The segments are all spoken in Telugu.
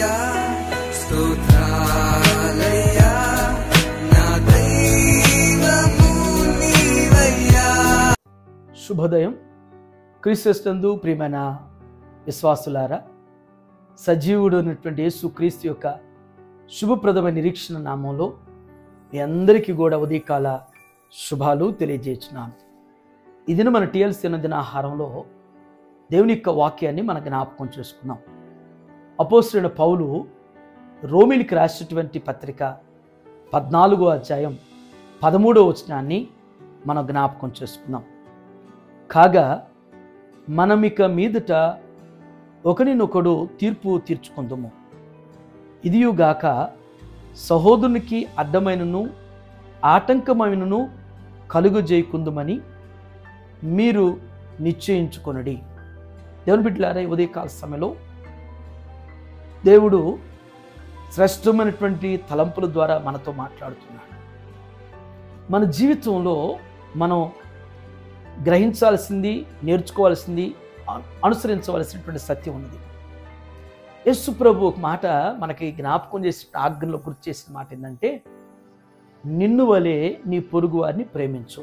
నీవయ్యా, స్తోత్రాలయ్యా, నా దైవము నీవయ్యా. శుభోదయం. క్రీస్తునందు ప్రియమైన విశ్వాసులారా, సజీవుడు అయినటువంటి యేసుక్రీస్తు యొక్క శుభప్రదమైన నిరీక్షణ నామంలో మీ అందరికీ కూడా ఉదయకాల శుభాలు తెలియజేస్తున్నాను. ఇది మన టీఎల్సీ దిన ఆహారంలో దేవుని యొక్క వాక్యాన్ని మన జ్ఞాపకం చేసుకుందాం. అపోస్తలుడైన పౌలు రోమీయులకు రాసినటువంటి పత్రిక 14వ అధ్యాయం 13వ వచనాన్ని మనం జ్ఞాపకం చేసుకుందాం. కాగా మనమిక మీదట ఒకరినొకడు తీర్పు తీర్చుకుందాము. ఇదియుగాక సహోదరునికి అడ్డమైనను ఆటంకమైనను కలుగజేయకుందుమని మీరు నిశ్చయించుకొనుడి. దేవుని బిడ్డలారా, ఉదయకాల సమయంలో దేవుడు శ్రేష్టమైనటువంటి తలంపుల ద్వారా మనతో మాట్లాడుతున్నాడు. మన జీవితంలో మనం గ్రహించాల్సింది, నేర్చుకోవాల్సింది, అనుసరించవలసినటువంటి సత్యం ఉన్నది. యేసు ప్రభు ఒక మాట మనకి జ్ఞాపకం చేసిన ఆజ్ఞలో గుర్తు చేసిన మాట ఏంటంటే, నిన్ను వలె నీ పొరుగు వారిని ప్రేమించు.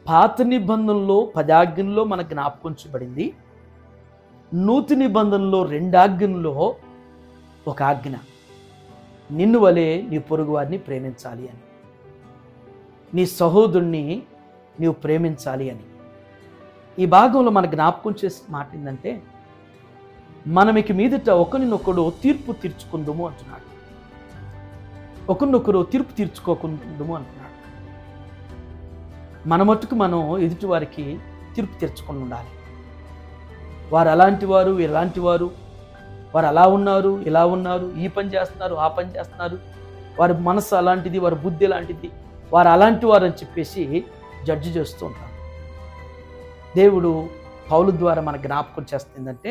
పాత నిబంధనలో 10 ఆజ్ఞల్లో మనకు జ్ఞాపకం చేయబడింది. నూతన నిబంధనలో 2 ఆజ్ఞల్లో ఒక ఆజ్ఞ, నిన్ను వలె నీ పొరుగు వారిని ప్రేమించాలి అని, నీ సహోదరుణ్ణి నీవు ప్రేమించాలి అని. ఈ భాగంలో మనకు జ్ఞాపకం చేసిన మాట ఏంటంటే, మనం ఇక మీదట ఒకరినొకడు తీర్పు తీర్చుకుందాము అంటున్నాడు. ఒకరినొకరు తీర్పు తీర్చుకోకుందాము అంటున్నాడు. మన మట్టుకు మనం ఎదుటి వారికి తీర్పు తీర్చుకొని ఉండాలి. వారు అలాంటి వారు, ఇలాంటి వారు, వారు అలా ఉన్నారు, ఇలా ఉన్నారు, ఈ పని చేస్తున్నారు, ఆ పని చేస్తున్నారు, వారి మనసు అలాంటిది, వారి బుద్ధి అలాంటిది, వారు అలాంటి వారు అని చెప్పేసి జడ్జి చేస్తూ ఉంటారు. దేవుడు పౌలు ద్వారా మన జ్ఞాపకం చేస్తుందంటే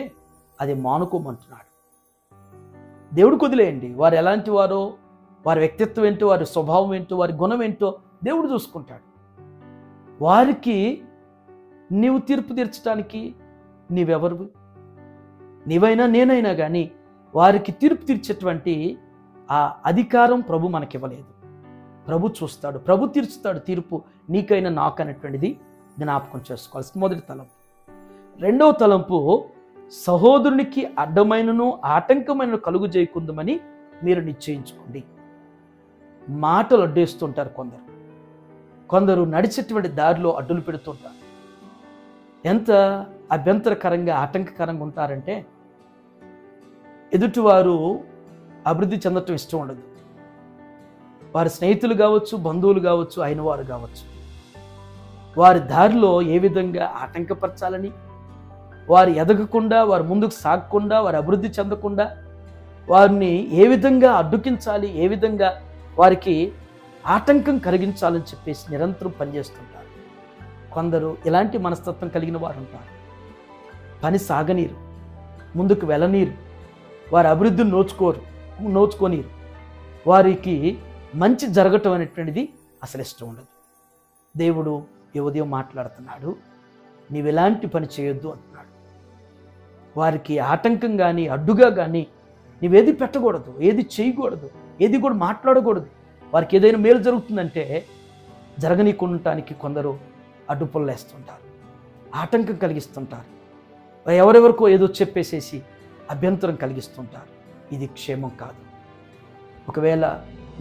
అది మానుకోమంటున్నాడు. దేవుడికి వదిలేయండి. వారు ఎలాంటి వారో, వారి వ్యక్తిత్వం ఏంటో, వారి స్వభావం ఏంటో, వారి గుణం ఏంటో దేవుడు చూసుకుంటాడు. వారికి నీవు తీర్పు తీర్చడానికి నీవెవరు? నీవైనా నేనైనా కానీ వారికి తీర్పు తీర్చేటువంటి ఆ అధికారం ప్రభు మనకివ్వలేదు. ప్రభు చూస్తాడు, ప్రభు తీర్చుతాడు తీర్పు, నీకైనా నాకు అనేటువంటిది జ్ఞాపకం చేసుకోవాల్సి మొదటి తలంపు. రెండవ తలంపు, సహోదరునికి అడ్డమైనను ఆటంకమైన కలుగు చేయకుందామని మీరు నిశ్చయించుకోండి. మాటలు అడ్డేస్తుంటారు కొందరు నడిచేటువంటి దారిలో అడ్డులు పెడుతుంటారు. ఎంత అభ్యంతరకరంగా, ఆటంకకరంగా ఉంటారంటే, ఎదుటివారు అభివృద్ధి చెందటం ఇష్టం ఉండదు. వారి స్నేహితులు కావచ్చు, బంధువులు కావచ్చు, అయిన వారు కావచ్చు, వారి దారిలో ఏ విధంగా ఆటంకపరచాలని, వారు ఎదగకుండా, వారు ముందుకు సాగకుండా, వారు అభివృద్ధి చెందకుండా వారిని ఏ విధంగా అడ్డుకించాలి, ఏ విధంగా వారికి ఆటంకం కలిగించాలని చెప్పేసి నిరంతరం పనిచేస్తుంటారు. కొందరు ఇలాంటి మనస్తత్వం కలిగిన వారు ఉంటారు. పని సాగనీరు, ముందుకు వెళ్ళనీరు, వారి అభివృద్ధిని నోచుకోనీరు, వారికి మంచి జరగటం అనేటువంటిది అసలు ఇష్టం ఉండదు. దేవుడు ఈ ఉదయం మాట్లాడుతున్నాడు, నీవు ఎలాంటి పని చేయొద్దు అంటున్నాడు. వారికి ఆటంకం కానీ, అడ్డుగా కానీ నీవేది పెట్టకూడదు, ఏది చేయకూడదు, ఏది కూడా మాట్లాడకూడదు. వారికి ఏదైనా మేలు జరుగుతుందంటే జరగనీకుండటానికి కొందరు అడ్డుపుల్ల వేస్తుంటారు, ఆటంకం కలిగిస్తుంటారు, ఎవరెవరికో ఏదో చెప్పేసేసి అభ్యంతరం కలిగిస్తుంటారు. ఇది క్షేమం కాదు. ఒకవేళ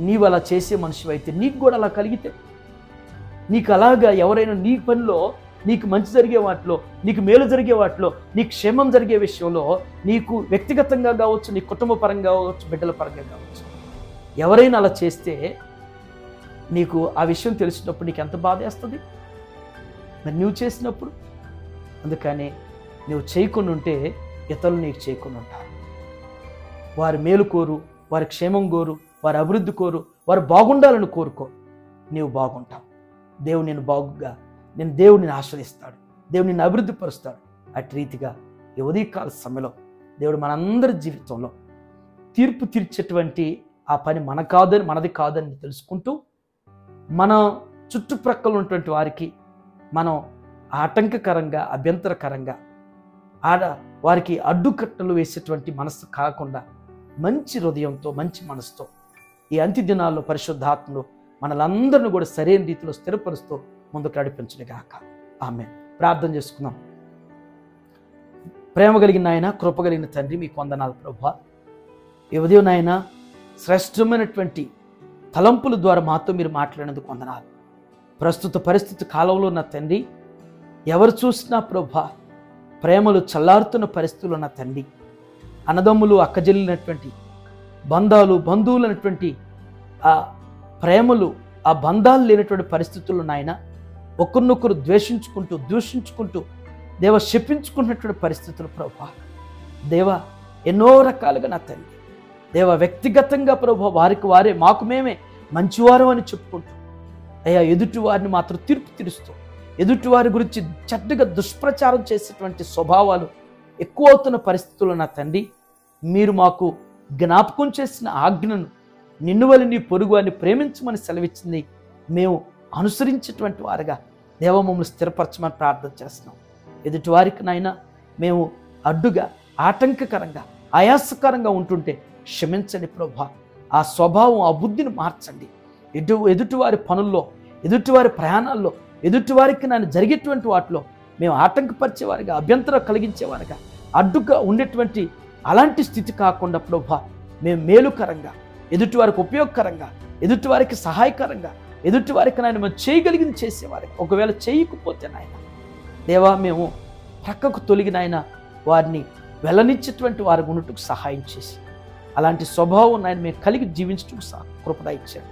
నీవు అలా చేసే మనిషివైతే, నీకు కూడా అలా కలిగితే, నీకు అలాగా ఎవరైనా నీ పనిలో నీకు మంచి జరిగే వాటిలో, నీకు మేలు జరిగే వాటిలో, నీకు క్షేమం జరిగే విషయంలో, నీకు వ్యక్తిగతంగా కావచ్చు, నీ కుటుంబ పరంగా కావచ్చు, బిడ్డల పరంగా కావచ్చు, ఎవరైనా అలా చేస్తే నీకు ఆ విషయం తెలిసినప్పుడు నీకు ఎంత బాధ వేస్తుంది? మరి నువ్వు చేసినప్పుడు. అందుకని నువ్వు చేయకుండా ఉంటే ఇతరులు నీకు చేయకుండా ఉంటారు. వారి మేలు కోరు, వారి క్షేమం కోరు, వారి అభివృద్ధి కోరు, వారు బాగుండాలని కోరుకో, నీవు బాగుంటావు. దేవుడు దేవుడిని ఆశ్రయిస్తాడు, దేవుడు నిన్ను అభివృద్ధి పరుస్తాడు. అటు రీతిగా ఈ ఉదయకాల సమయంలో దేవుడు మనందరి జీవితంలో తీర్పు తీర్చేటువంటి ఆ పని మనది కాదని తెలుసుకుంటూ, మన చుట్టుప్రక్కల ఉన్నటువంటి వారికి మనం ఆటంకకరంగా, అభ్యంతరకరంగా, వారికి అడ్డుకట్టలు వేసేటువంటి మనసు కాకుండా మంచి హృదయంతో, మంచి మనసుతో ఈ అంత్య దినాల్లో పరిశుద్ధాత్మలో మనలందరిని కూడా సరైన రీతిలో స్థిరపరుస్తూ ముందుకు నడిపించుగాక. ఆమేన్. ప్రార్థన చేసుకుందాం. ప్రేమ కలిగిన నాయన, కృప కలిగిన తండ్రి, మీకు వందనాలు ప్రభువా. ఈ ఉదయం నాయన శ్రేష్టమైనటువంటి తలంపుల ద్వారా మాతో మీరు మాట్లాడినందుకు వందనాలు. ప్రస్తుత పరిస్థితి కాలంలో నా తండ్రి, ఎవరు చూసినా ప్రభువా ప్రేమలు చల్లారుతున్న పరిస్థితుల్లో నా తండ్రి, అన్నదమ్ములు అక్కజల్లినటువంటి బంధాలు, బంధువులు అనేటువంటి ఆ ప్రేమలు, ఆ బంధాలు లేనటువంటి పరిస్థితుల్లో నాయన ఒకరినొకరు ద్వేషించుకుంటూ, దూషించుకుంటూ దేవ శపించుకున్నటువంటి పరిస్థితులు ప్రభువా. దేవ ఎన్నో రకాలుగా నా తండ్రి, దేవ వ్యక్తిగతంగా ప్రభువా వారికి వారే మాకు మేమే మంచివారు అని చెప్పుకుంటూ అయ్యా ఎదుటి వారిని మాత్రం తీర్పు తీరుస్తూ, ఎదుటి వారి గురించి చెడ్డగా దుష్ప్రచారం చేసేటువంటి స్వభావాలు ఎక్కువ అవుతున్న పరిస్థితుల్లో నా తండ్రి, మీరు మాకు జ్ఞాపకం చేసిన ఆజ్ఞను, నిన్ను వలె నీ పొరుగు అని ప్రేమించమని సెలవిచ్చింది మేము అనుసరించేటువంటి వారుగా దేవ మమ్మల్ని స్థిరపరచమని ప్రార్థన చేస్తున్నాం. ఎదుటి వారికి నాయన మేము అడ్డుగా, ఆటంకకరంగా, ఆయాసకరంగా ఉంటుంటే క్షమించండి ప్రభువా. ఆ స్వభావం, ఆ బుద్ధిని మార్చండి. ఎదుటివారి పనుల్లో, ఎదుటివారి ప్రయాణాల్లో, ఎదుటివారికి నేను జరిగేటువంటి వాటిలో మేము ఆటంకపరిచేవారిగా, అభ్యంతరం కలిగించేవారిగా, అడ్డుగా ఉండేటువంటి అలాంటి స్థితి కాకుండా ప్రభువా మేము మేలుకరంగా, ఎదుటివారికి ఉపయోగకరంగా, ఎదుటివారికి సహాయకరంగా, ఎదుటివారికి నాయన మేము చేయగలిగింది చేసేవారికి, ఒకవేళ చేయకపోతే నాయన దేవా మేము ప్రక్కకు తొలగిన ఆయన వారిని వెళ్ళనిచ్చేటువంటి వారి ఉన్నట్టుకు సహాయం చేసి, అలాంటి స్వభావం నాయన మేము కలిగి జీవించటకు కృపద ఇచ్చారు.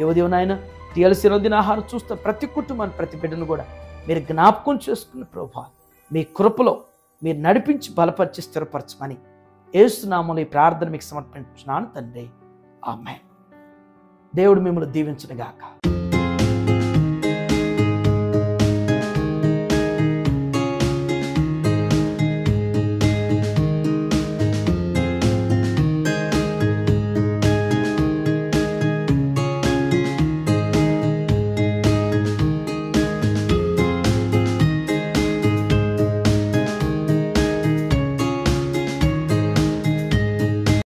ఏవదేవ నాయన టీఎల్సీ రోజున ఆహారం చూస్తే ప్రతి కుటుంబాన్ని, ప్రతి బిడ్డను కూడా మీరు జ్ఞాపకం చేసుకున్న ప్రభువా మీ కృపలో మీరు నడిపించి బలపరిచి స్థిరపరచమని యేసు నామములో ఈ ప్రార్థన మీకు సమర్పించున్నాను తండ్రి. ఆమేన్. దేవుడు మిమ్మల్ని దీవించును గాక.